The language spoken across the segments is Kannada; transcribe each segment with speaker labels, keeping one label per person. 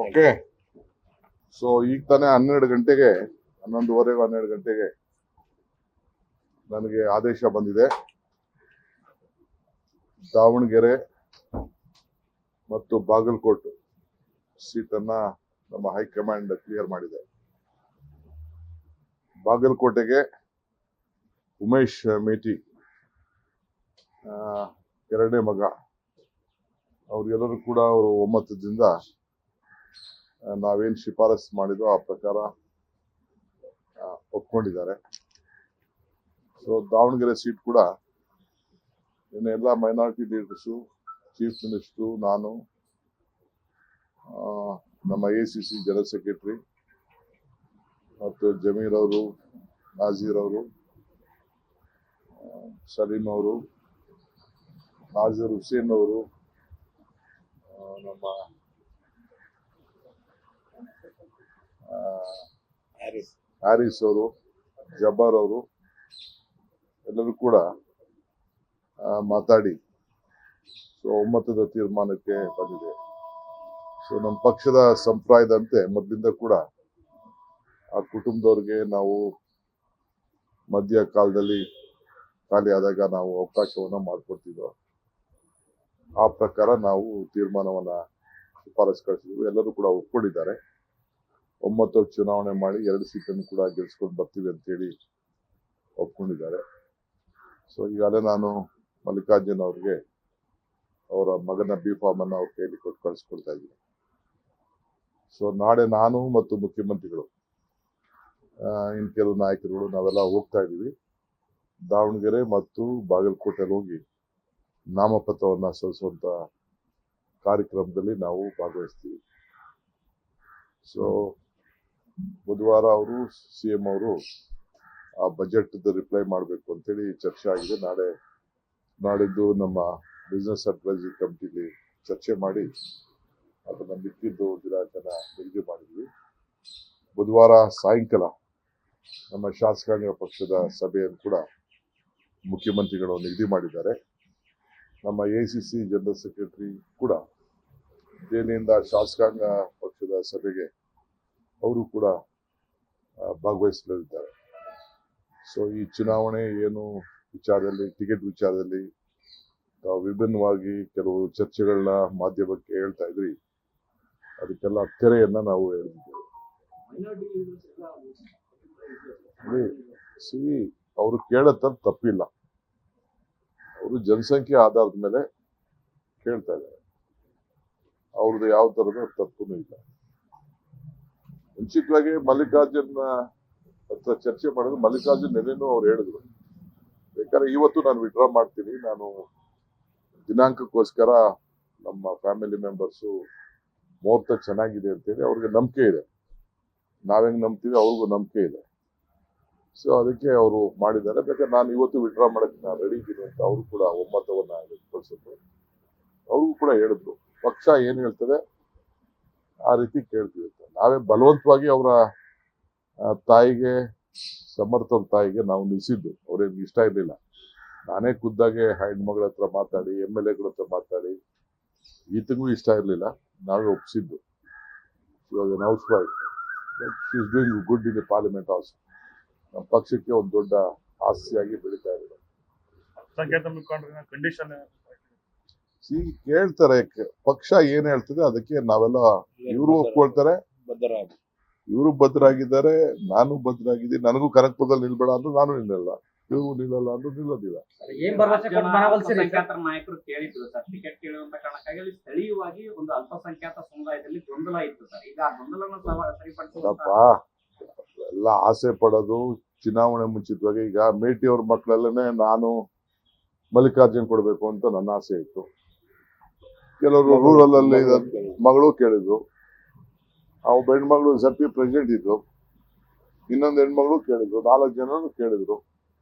Speaker 1: ಓಕೆ. ಸೊ ಈಗ ತಾನೇ 12 ಗಂಟೆಗೆ 11:15 12 ಗಂಟೆಗೆ ನನಗೆ ಆದೇಶ ಬಂದಿದೆ. ದಾವಣಗೆರೆ ಮತ್ತು ಬಾಗಲಕೋಟೆ ಸೀಟನ್ನ ನಮ್ಮ ಹೈಕಮಾಂಡ್ ಕ್ಲಿಯರ್ ಮಾಡಿದೆ. ಬಾಗಲಕೋಟೆಗೆ ಉಮೇಶ್ ಮೇಟಿ, ಎರಡನೇ ಮಗ, ಅವ್ರಿಗೆಲ್ಲರೂ ಕೂಡ ಅವರು ಒಮ್ಮತದಿಂದ ನಾವೇನು ಶಿಫಾರಸ್ ಮಾಡಿದೋ ಆ ಪ್ರಕಾರ ಒಪ್ಕೊಂಡಿದ್ದಾರೆ. ಸೊ ದಾವಣಗೆರೆ ಸೀಟ್ ಕೂಡ ಇನ್ನು ಎಲ್ಲ ಮೈನಾರಿಟಿ ಲೀಡರ್ಸು, ಚೀಫ್ ಮಿನಿಸ್ಟ್ರು, ನಾನು, ನಮ್ಮ ACC ಜನರಲ್ ಸೆಕ್ರೆಟರಿ ಮತ್ತು ಜಮೀರ್ ಅವರು, ನಾಜೀರ್ ಅವರು, ಸಲೀಂ ಅವರು, ನಾಜೀರ್ ಹುಸೇನ್ ಅವರು, ನಮ್ಮ ಹ್ಯಾರಿಸ್ ಅವರು, ಜಬ್ಬಾರ್ ಅವರು ಎಲ್ಲರೂ ಕೂಡ ಮಾತಾಡಿ ಸೊ ಒಮ್ಮತದ ತೀರ್ಮಾನಕ್ಕೆ ಬಂದಿದೆ. ಸೊ ನಮ್ಮ ಪಕ್ಷದ ಸಂಪ್ರದಾಯದಂತೆ ಮೊದಲಿಂದ ಕೂಡ ಆ ಕುಟುಂಬದವ್ರಿಗೆ ನಾವು ಮಧ್ಯ ಕಾಲದಲ್ಲಿ ಖಾಲಿ ಆದಾಗ ನಾವು ಅವಕಾಶವನ್ನ ಮಾಡಿಕೊಡ್ತಿದ್ವು. ಆ ಪ್ರಕಾರ ನಾವು ತೀರ್ಮಾನವನ್ನ ಶಿಫಾರಸ್ ಕಳಿಸಿದ್ವಿ. ಎಲ್ಲರೂ ಕೂಡ ಒಪ್ಕೊಂಡಿದ್ದಾರೆ. ಒಮ್ಮತಕ್ಕೆ ಚುನಾವಣೆ ಮಾಡಿ 2 ಸೀಟನ್ನು ಕೂಡ ಗೆಲ್ಸ್ಕೊಂಡು ಬರ್ತೀವಿ ಅಂತೇಳಿ ಒಪ್ಕೊಂಡಿದ್ದಾರೆ. ಸೊ ಈಗಾಗಲೇ ನಾನು ಮಲ್ಲಿಕಾರ್ಜುನ್ ಅವ್ರಿಗೆ ಅವರ ಮಗನ B.Pharm ಅನ್ನು ಅವ್ರ ಕೈಯಲ್ಲಿ ಕೊಟ್ಟು ಕಳಿಸ್ಕೊಡ್ತಾ ಇದ್ದೀನಿ. ಸೊ ನಾಳೆ ನಾನು ಮತ್ತು ಮುಖ್ಯಮಂತ್ರಿಗಳು, ಇನ್ನು ಕೆಲವು ನಾಯಕರುಗಳು ನಾವೆಲ್ಲ ಹೋಗ್ತಾ ಇದ್ದೀವಿ. ದಾವಣಗೆರೆ ಮತ್ತು ಬಾಗಲಕೋಟೆಗೆ ಹೋಗಿ ನಾಮಪತ್ರವನ್ನ ಸಲ್ಲಿಸುವಂತ ಕಾರ್ಯಕ್ರಮದಲ್ಲಿ ನಾವು ಭಾಗವಹಿಸ್ತೀವಿ. ಸೊ ಬುಧವಾರ ಅವರು CM ಅವರು ಆ ಬಜೆಟ್ ರಿಪ್ಲೈ ಮಾಡಬೇಕು ಅಂತೇಳಿ ಚರ್ಚೆ ಆಗಿದೆ. ನಾಡಿದ್ದು ನಮ್ಮ ಬಿಸ್ನೆಸ್ ಅಡ್ವೈಸರಿ ಕಮಿಟಿಲಿ ಚರ್ಚೆ ಮಾಡಿ ಅದನ್ನ ಮಿಕ್ಕಿದ್ದು ದಿನಾಂಕನ ನಿಗದಿ ಮಾಡಿದ್ವಿ. ಬುಧವಾರ ಸಾಯಂಕಾಲ ನಮ್ಮ ಶಾಸಕಾಂಗ ಪಕ್ಷದ ಸಭೆಯನ್ನು ಕೂಡ ಮುಖ್ಯಮಂತ್ರಿಗಳು ನಿಗದಿ ಮಾಡಿದ್ದಾರೆ. ನಮ್ಮ ACC ಜನರಲ್ ಸೆಕ್ರೆಟರಿ ಕೂಡ ದೆಹಲಿಯಿಂದ ಶಾಸಕಾಂಗ ಪಕ್ಷದ ಸಭೆಗೆ ಅವರು ಕೂಡ ಭಾಗವಹಿಸಲಿದ್ದಾರೆ. ಸೊ ಈ ಚುನಾವಣೆ ಏನು ವಿಚಾರದಲ್ಲಿ, ಟಿಕೆಟ್ ವಿಚಾರದಲ್ಲಿ ತಾವು ವಿಭಿನ್ನವಾಗಿ ಕೆಲವು ಚರ್ಚೆಗಳನ್ನ ಮಾಧ್ಯಮಕ್ಕೆ ಹೇಳ್ತಾ ಇದ್ರಿ, ಅದಕ್ಕೆಲ್ಲ ತೆರೆಯನ್ನ ನಾವು ಹೇಳಿದ್ದೇವೆ. ಅವರು ಕೇಳತ್ತ ತಪ್ಪಿಲ್ಲ. ಅವರು ಜನಸಂಖ್ಯೆ ಆಧಾರದ ಮೇಲೆ ಕೇಳ್ತಾ ಇದ್ದಾರೆ. ಅವ್ರದ್ದು ಯಾವ ತರದ ತಪ್ಪು ಇಲ್ಲ. ಮುಂಚಿತವಾಗಿ ಮಲ್ಲಿಕಾರ್ಜುನ್ ಹತ್ರ ಚರ್ಚೆ ಮಾಡಿದ್ರು. ಮಲ್ಲಿಕಾರ್ಜುನ್ ನೆನೆನೂ ಅವ್ರು ಹೇಳಿದ್ರು, ಬೇಕಾದ್ರೆ ಇವತ್ತು ನಾನು ವಿಡ್ರಾ ಮಾಡ್ತೀನಿ, ನಾನು ದಿನಾಂಕಕ್ಕೋಸ್ಕರ ನಮ್ಮ ಫ್ಯಾಮಿಲಿ ಮೆಂಬರ್ಸು ಮುಹೂರ್ತ ಚೆನ್ನಾಗಿದೆ ಅಂತೇಳಿ ಅವ್ರಿಗೆ ನಂಬಿಕೆ ಇದೆ. ನಾವೆಂಗ್ ನಂಬ್ತೀವಿ ಅವ್ರಿಗೂ ನಂಬಿಕೆ ಇದೆ. ಸೊ ಅದಕ್ಕೆ ಅವರು ಮಾಡಿದ್ದಾರೆ. ಬೇಕಾದ್ರೆ ನಾನು ಇವತ್ತು ವಿಡ್ರಾ ಮಾಡಕ್ಕೆ ನಾನು ರೆಡಿ ಇದ್ದೀನಿ ಅಂತ ಅವರು ಕೂಡ ಒಮ್ಮತವನ್ನ ವ್ಯಕ್ತಪಡಿಸಿದ್ರು. ಅವ್ರಿಗೂ ಕೂಡ ಹೇಳಿದ್ರು, ಪಕ್ಷ ಏನ್ ಹೇಳ್ತದೆ ಆ ರೀತಿ ಕೇಳ್ತೀವಿ ಅಂತ. ನಾವೇ ಬಲವಂತವಾಗಿ ಅವರ ತಾಯಿಗೆ, ಸಮರ್ಥವ್ರ ತಾಯಿಗೆ ನಾವು ನಿಲ್ಸಿದ್ದು. ಅವ್ರೇನು ಇಷ್ಟ ಇರಲಿಲ್ಲ. ನಾನೇ ಖುದ್ದಾಗೆ ಹೆಣ್ಮಗಳ ಹತ್ರ ಮಾತಾಡಿ, MLAಗಳ ಹತ್ರ ಮಾತಾಡಿ, ಈತಗೂ ಇಷ್ಟ ಇರಲಿಲ್ಲ, ನಾವೇ ಒಪ್ಪಿಸಿದ್ದು. Housewife, she is doing good in the parliament also. ನಮ್ಮ ಪಕ್ಷಕ್ಕೆ ಒಂದು ದೊಡ್ಡ ಆಸ್ತಿಯಾಗಿ ಬೆಳೀತಾ ಇದ್ದಾರೆ. ಕೇಳ್ತಾರೆ, ಪಕ್ಷ ಏನ್ ಹೇಳ್ತದೆ ಅದಕ್ಕೆ ನಾವೆಲ್ಲ, ಇವರು ಒಪ್ಕೊಳ್ತಾರೆ, ಇವರು ಬದ್ಧರಾಗಿದ್ದಾರೆ, ನಾನು ಬದ್ಧರಾಗಿದ್ದೀನಿ. ನನಗೂ ಕನಕಪುರದಲ್ಲಿ ನಿಲ್ಬೇಡ ಅಂದ್ರೆ ನಾನು ನಿಲ್ಲಲ್ಲ, ಇವರು ನಿಲ್ಲಲ್ಲ ಅಂದ್ರೆ ನಿಲ್ಲೋದಿಲ್ಲ.
Speaker 2: ನಾಯಕರು ಕೇಳಿದ್ರು ಸರ್, ಟಿಕೆಟ್ ಕೇಳುವಂತ ಕಾರಣಕ್ಕಾಗಿ ಅಲ್ಲಿ ಸ್ಥಳೀಯವಾಗಿ ಒಂದು ಅಲ್ಪಸಂಖ್ಯಾತ ಸಮುದಾಯದಲ್ಲಿ ಗೊಂದಲ ಇತ್ತು ಸರ್. ಈಗ ಆ ಗೊಂದಲನ ಸರಿಪಡಿಸಪ್ಪ
Speaker 1: ಎಲ್ಲ ಆಸೆ ಪಡೋದು ಚುನಾವಣೆ ಮುಂಚಿತವಾಗಿ. ಈಗ ಮೇಟಿ ಅವ್ರ ಮಕ್ಕಳಲ್ಲೇ ನಾನು ಮಲ್ಲಿಕಾರ್ಜುನ್ ಕೊಡ್ಬೇಕು ಅಂತ ನನ್ನ ಆಸೆ ಇತ್ತು. ಕೆಲವರು ರೂರಲ್ ಅಲ್ಲಿ ಮಗಳು ಕೇಳಿದ್ರು, ಅವು ಹೆಣ್ಮಗಳು ZP ಪ್ರೆಸಿಡೆಂಟ್ ಇದ್ರು, ಇನ್ನೊಂದು ಹೆಣ್ಮಗಳು ಕೇಳಿದ್ರು, 4 ಜನರು ಕೇಳಿದ್ರು.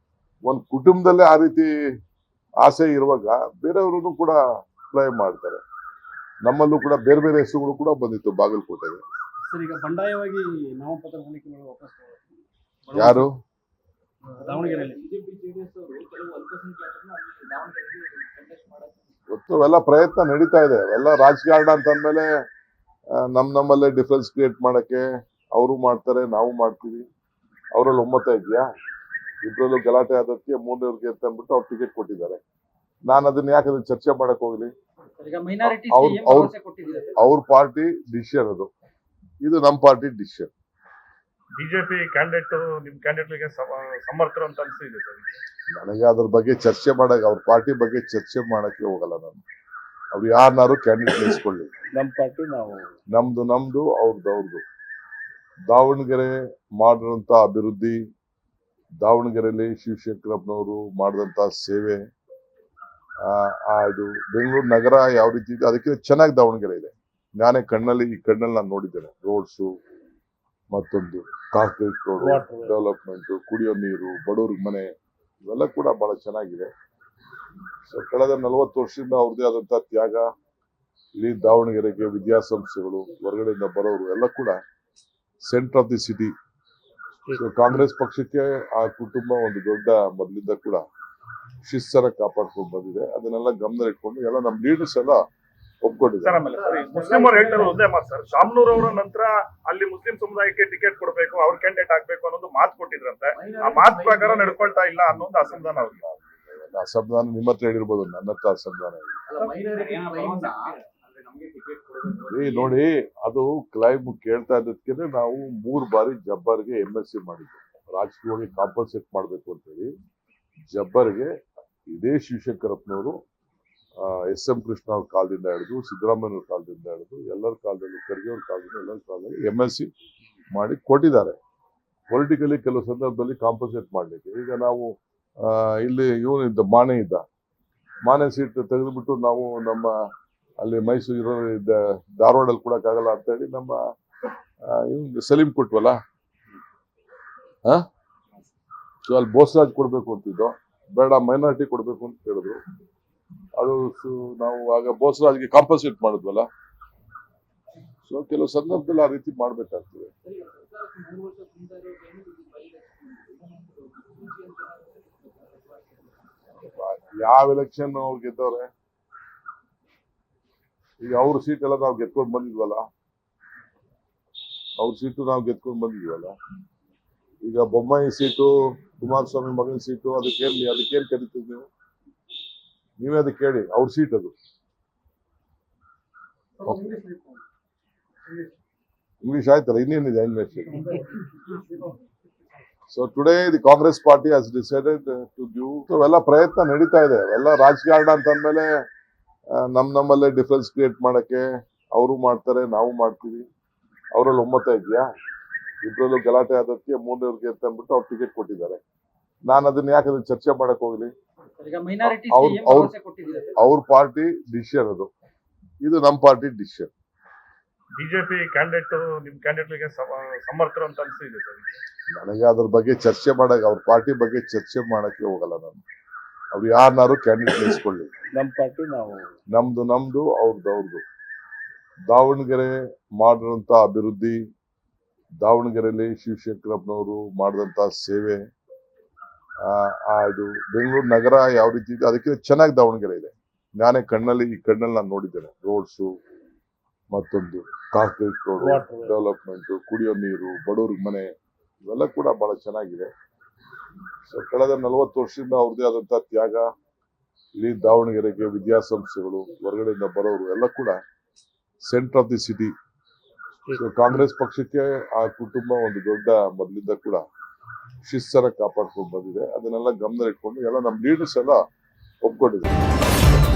Speaker 1: ಒಂದು ಕುಟುಂಬದಲ್ಲೇ ಆ ರೀತಿ ಆಸೆ ಇರುವಾಗ ಬೇರೆಯವರು ಕೂಡ ಅಪ್ಲೈ ಮಾಡ್ತಾರೆ. ನಮ್ಮಲ್ಲೂ ಕೂಡ ಬೇರೆ ಬೇರೆ ಹೆಸರುಗಳು ಕೂಡ ಬಂದಿತ್ತು ಬಾಗಲಕೋಟೆಗೆ.
Speaker 3: ಈಗ ಬಂಡಾಯವಾಗಿ ನಾಮಪತ್ರ ಸಲ್ಲಿಕೆಗಳು ವಾಪಸ್
Speaker 1: ಯಾರು
Speaker 3: ದಾವಣಗೆರೆಯಲ್ಲಿ
Speaker 1: ಗೊತ್ತು, ಎಲ್ಲ ಪ್ರಯತ್ನ ನಡೀತಾ ಇದೆ. ಎಲ್ಲ ರಾಜಕಾರಣ ಅಂತ ಅಂದ್ಮೇಲೆ ನಮ್ಮಲ್ಲೇ ಡಿಫ್ರೆನ್ಸ್ ಕ್ರಿಯೇಟ್ ಮಾಡಕ್ಕೆ ಅವರು ಮಾಡ್ತಾರೆ, ನಾವು ಮಾಡ್ತೀವಿ. ಅವರಲ್ಲಿ ಒಮ್ಮತ ಇದೆಯಾ? ಇಬ್ಬರಲ್ಲೂ ಗಲಾಟೆ ಆದಕ್ಕೆ ಮೂರನೇವ್ರಿಗೆ ಅಂತ ಅಂದ್ಬಿಟ್ಟು ಅವ್ರು ಟಿಕೆಟ್ ಕೊಟ್ಟಿದ್ದಾರೆ. ನಾನು ಅದನ್ನ ಯಾಕೆ ಅದನ್ನ ಚರ್ಚೆ ಮಾಡಕ್ ಹೋಗ್ಲಿ?
Speaker 3: ಈಗ ಮೈನಾರಿಟಿ
Speaker 1: ಅವ್ರ ಪಾರ್ಟಿ ಡಿಸಿಷನ್ ಅದು, ಇದು ನಮ್ಮ ಪಾರ್ಟಿ ಡಿಸಿಷನ್.
Speaker 4: ಬಿಜೆಪಿ ಕ್ಯಾಂಡಿಡೇಟ್ ನಿಮ್ ಕ್ಯಾಂಡಿಡೇಟ್ಗೆ ಸಮರ್ಥರು ಅಂತ ಅನ್ಸಿದೆ ಸರ್.
Speaker 1: ನನಗೆ ಅದ್ರ ಬಗ್ಗೆ ಚರ್ಚೆ ಮಾಡಕ್, ಅವ್ರ ಪಾರ್ಟಿ ಬಗ್ಗೆ ಚರ್ಚೆ ಮಾಡಕ್ಕೆ ಹೋಗಲ್ಲ ನಾನು. ಅವ್ರು ಯಾರನ್ನಾರು ಕ್ಯಾಂಡಿಡೇಟ್ ನಿಲ್ಸ್ಕೊಳ್ಳಿ,
Speaker 3: ನಮ್ಮ ಪಾರ್ಟಿ ನಾವು
Speaker 1: ನಮ್ದು ಅವ್ರದ್ದು. ದಾವಣಗೆರೆ ಮಾಡಿದಂತ ಅಭಿವೃದ್ಧಿ, ದಾವಣಗೆರೆಯಲ್ಲಿ ಶಿವಶಂಕರಪ್ಪನವರು ಮಾಡಿದಂತ ಸೇವೆ, ಇದು ಬೆಂಗಳೂರು ನಗರ ಯಾವ ರೀತಿ ಇದೆ ಅದಕ್ಕಿಂತ ಚೆನ್ನಾಗಿ ದಾವಣಗೆರೆ ಇದೆ. ನಾನೇ ಕಣ್ಣಲ್ಲಿ ನಾನು ನೋಡಿದ್ದೇನೆ. ರೋಡ್ಸು, ಮತ್ತೊಂದು ಕಾಂಕ್ರೀಟ್ ರೋಡ್ ಡೆವಲಪ್ಮೆಂಟ್, ಕುಡಿಯೋ ನೀರು, ಬಡವ್ರಿಗೆ ಮನೆ, ಇವೆಲ್ಲ ಕೂಡ ಬಹಳ ಚೆನ್ನಾಗಿದೆ. ಸೊ ಕಳೆದ 40 ವರ್ಷದಿಂದ ಅವ್ರದ್ದೇ ಆದಂತ ತ್ಯಾಗ. ಇಡೀ ದಾವಣಗೆರೆಗೆ ವಿದ್ಯಾಸಂಸ್ಥೆಗಳು, ಹೊರಗಡೆಯಿಂದ ಬರೋರು ಎಲ್ಲ ಕೂಡ centre of the city. So Congress ಪಕ್ಷಕ್ಕೆ ಆ ಕುಟುಂಬ ಒಂದು ದೊಡ್ಡ ಮೊದಲಿಂದ ಕೂಡ ಶಿಸ್ತನ್ನ ಕಾಪಾಡ್ಕೊಂಡು ಬಂದಿದೆ. ಅದನ್ನೆಲ್ಲ ಗಮನ ಇಟ್ಕೊಂಡು ಎಲ್ಲ ನಮ್ಮ ಲೀಡರ್ಸ್ ಎಲ್ಲ ಒಪ್ಕೊಂಡಿದ್ದಾರೆ.
Speaker 4: ಮುಸ್ಲಿಮರು ಹೇಳ್ತಾರೆ ಒಂದೇ ಮಾತು ಸರ್, ಶಾಮನೂರ್ ಅವರ ನಂತರ ಅಲ್ಲಿ ಮುಸ್ಲಿಂ ಸಮುದಾಯಕ್ಕೆ ಟಿಕೆಟ್ ಕೊಡಬೇಕು, ಅವ್ರ ಕ್ಯಾಂಡಿಡೇಟ್ ಆಗ್ಬೇಕು ಅನ್ನೋದು ಮಾತು ಕೊಟ್ಟಿದ್ರಂತೆ. ಆ ಮಾತು ಪ್ರಕಾರ ನಡ್ಕೊಳ್ತಾ ಇಲ್ಲ ಅನ್ನೋದು ಅಸಮಾಧಾನ ಅವ್ರಿಗೆ.
Speaker 1: ಅಸಮಾಧಾನ ನಿಮ್ಮ ಹತ್ರ ಹೇಳಿರ್ಬೋದು, ನನ್ನ ಹತ್ರ ಅಸಮಾಧಾನ ಇಲ್ಲ. ನೋಡಿ, ಅದು ಕ್ಲೈಮ್ ಕೇಳ್ತಾ ಇದ್ದಕ್ಕೆ ನಾವು 3 ಬಾರಿ ಜಬ್ಬರ್ಗೆ MSc ಮಾಡಿದ್ವಿ. ರಾಜಕೀಯವಾಗಿ ಕಾಂಪನ್ಸೇಟ್ ಮಾಡ್ಬೇಕು ಅಂತ ಹೇಳಿ ಜಬ್ಬರ್ಗೆ ಇದೇ ಶಿವಶಂಕರಪ್ಪನವರು SM ಕೃಷ್ಣ ಅವ್ರ ಕಾಲದಿಂದ ಹಿಡಿದು, ಸಿದ್ದರಾಮಯ್ಯ ಕಾಲದಿಂದ ಹಿಡಿದು, ಎಲ್ಲರ ಕಾಲದಲ್ಲೂ, ಖರ್ಗೆ ಅವ್ರ ಕಾಲದಿಂದ ಎಲ್ಲರ ಕಾಲದಲ್ಲಿ MSc ಮಾಡಿ ಕೊಟ್ಟಿದ್ದಾರೆ. ಪೊಲಿಟಿಕಲಿ ಕೆಲವು ಸಂದರ್ಭದಲ್ಲಿ ಕಾಂಪನ್ಸೇಟ್ ಮಾಡ್ಲಿಕ್ಕೆ. ಈಗ ನಾವು ಇಲ್ಲಿ ಇವನಿದ್ದ ಮಾನೆ ಸೀಟ್ ತೆಗೆದುಬಿಟ್ಟು ನಾವು ನಮ್ಮ ಅಲ್ಲಿ ಮೈಸೂರು ಧಾರವಾಡಲ್ಲಿ ಕೊಡಕ್ಕಾಗಲ್ಲ ಅಂತ ಹೇಳಿ ನಮ್ಮ ಸಲೀಂ ಕೊಟ್ವಲ್ಲ, ಸೊ ಅಲ್ಲಿ ಬೋಸರಾಜ್ ಕೊಡ್ಬೇಕು ಅಂತಿದ್ದು, ಬೇಡ ಮೈನಾರಿಟಿ ಕೊಡ್ಬೇಕು ಅಂತ ಹೇಳಿದ್ರು. ಅದು ನಾವು ಆಗ ಬೋಸರಾಜ್ಗೆ ಕಾಂಪನ್ಸೇಟ್ ಮಾಡಿದ್ವಲ್ಲ. ಸೊ ಕೆಲವು ಸಂದರ್ಭದಲ್ಲಿ ಆ ರೀತಿ ಮಾಡ್ಬೇಕಾಗ್ತದೆ. ಯಾವ ಎಲೆಕ್ಷನ್ ಅವ್ರು ಗೆದ್ದವ್ರೆ? ಈಗ ಅವ್ರ ಸೀಟ್ ಎಲ್ಲ ನಾವು ಗೆದ್ಕೊಂಡು ಬಂದಿದ್ವಲ್ಲ, ಈಗ ಬೊಮ್ಮಾಯಿ ಸೀಟು, ಕುಮಾರಸ್ವಾಮಿ ಮಗನ ಸೀಟು, ಅದಕ್ಕೇನ್ ಕರಿತೀವಿ ನೀವು? ನೀವೇ ಅದಕ್ಕೆ ಕೇಳಿ, ಅವ್ರ ಸೀಟ್ ಅದು. ಇಂಗ್ಲಿಷ್ ಆಯ್ತಲ್ಲ, ಇನ್ನೇನಿದೆ English. So today the Congress party has decided to give. ಅವೆಲ್ಲ ಪ್ರಯತ್ನ ನಡೀತಾ ಇದೆ. ಎಲ್ಲ ರಾಜಕಾರಣ ಅಂತ ಅಂದ್ಮೇಲೆ ನಮ್ಮಲ್ಲೇ ಡಿಫ್ರೆನ್ಸ್ ಕ್ರಿಯೇಟ್ ಮಾಡಕ್ಕೆ ಅವರು ಮಾಡ್ತಾರೆ, ನಾವು ಮಾಡ್ತೀವಿ. ಅವರಲ್ಲಿ ಒಮ್ಮತ ಇದೆಯಾ? ಇಬ್ಬರಲ್ಲೂ ಗಲಾಟೆ ಆದಕ್ಕೆ ಮೂರನೇವ್ರಿಗೆ ಅಂತ ಅಂದ್ಬಿಟ್ಟು ಅವ್ರು ಟಿಕೆಟ್ ಕೊಟ್ಟಿದ್ದಾರೆ. ನಾನು ಅದನ್ನ ಯಾಕೆ ಅದನ್ನ ಚರ್ಚೆ ಮಾಡಕ್ ಹೋಗ್ಲಿ? ಅವ್ರ ಪಾರ್ಟಿ ಡಿಸಿಷನ್ ಅದು, ಇದು ನಮ್ಮ ಪಾರ್ಟಿ ಡಿಸಿಷನ್.
Speaker 4: ಬಿಜೆಪಿ ಕ್ಯಾಂಡಿಡೇಟ್ ನಿಮ್ ಕ್ಯಾಂಡಿಡೇಟ್ಗೆ ಸಮರ್ಥರು ಅಂತ ಅನ್ಸಿದೆ ಸರ್.
Speaker 1: ನನಗೆ ಅದ್ರ ಬಗ್ಗೆ ಚರ್ಚೆ ಮಾಡಕ್, ಅವ್ರ ಪಾರ್ಟಿ ಬಗ್ಗೆ ಚರ್ಚೆ ಮಾಡಕ್ಕೆ ಹೋಗಲ್ಲ ನಾನು. ಅವ್ರು ಯಾರನ್ನಾರು ಕ್ಯಾಂಡಿಡೇಟ್ ನಿಲ್ಸ್ಕೊಳ್ಳಿ,
Speaker 3: ನಮ್ಮ ಪಾರ್ಟಿ ನಾವು
Speaker 1: ನಮ್ದು ಅವ್ರದ್ದು. ದಾವಣಗೆರೆ ಮಾಡಿದಂತ ಅಭಿವೃದ್ಧಿ, ದಾವಣಗೆರೆಯಲ್ಲಿ ಶಿವಶಂಕರಪ್ಪನವರು ಮಾಡಿದಂತ ಸೇವೆ, ಇದು ಬೆಂಗಳೂರು ನಗರ ಯಾವ ರೀತಿ ಇದೆ ಅದಕ್ಕಿಂತ ಚೆನ್ನಾಗಿ ದಾವಣಗೆರೆ ಇದೆ. ನಾನೇ ಕಣ್ಣಲ್ಲಿ ನಾನು ನೋಡಿದ್ದೇನೆ. ರೋಡ್ಸು, ಮತ್ತೊಂದು ಕಾಂಕ್ರೀಟ್ ರೋಡ್ ಡೆವಲಪ್ಮೆಂಟ್, ಕುಡಿಯೋ ನೀರು, ಬಡವ್ರಿಗೆ ಮನೆ, ಇವೆಲ್ಲ ಕೂಡ ಬಹಳ ಚೆನ್ನಾಗಿದೆ. ಸೊ ಕಳೆದ 40 ವರ್ಷದಿಂದ ಅವ್ರದ್ದೇ ಆದಂತ ತ್ಯಾಗ. ಇಡೀ ದಾವಣಗೆರೆಗೆ ವಿದ್ಯಾಸಂಸ್ಥೆಗಳು, ಹೊರಗಡೆಯಿಂದ ಬರೋರು ಎಲ್ಲ ಕೂಡ centre of the city. So Congress ಪಕ್ಷಕ್ಕೆ ಆ ಕುಟುಂಬ ಒಂದು ದೊಡ್ಡ ಮೊದಲಿಂದ ಕೂಡ ಶಿಸ್ತನ್ನ ಕಾಪಾಡ್ಕೊಂಡು ಬಂದಿದೆ. ಅದನ್ನೆಲ್ಲ ಗಮನ ಇಟ್ಕೊಂಡು ಎಲ್ಲ ನಮ್ಮ ಲೀಡರ್ಸ್ ಎಲ್ಲ ಒಪ್ಕೊಂಡಿದ್ದಾರೆ.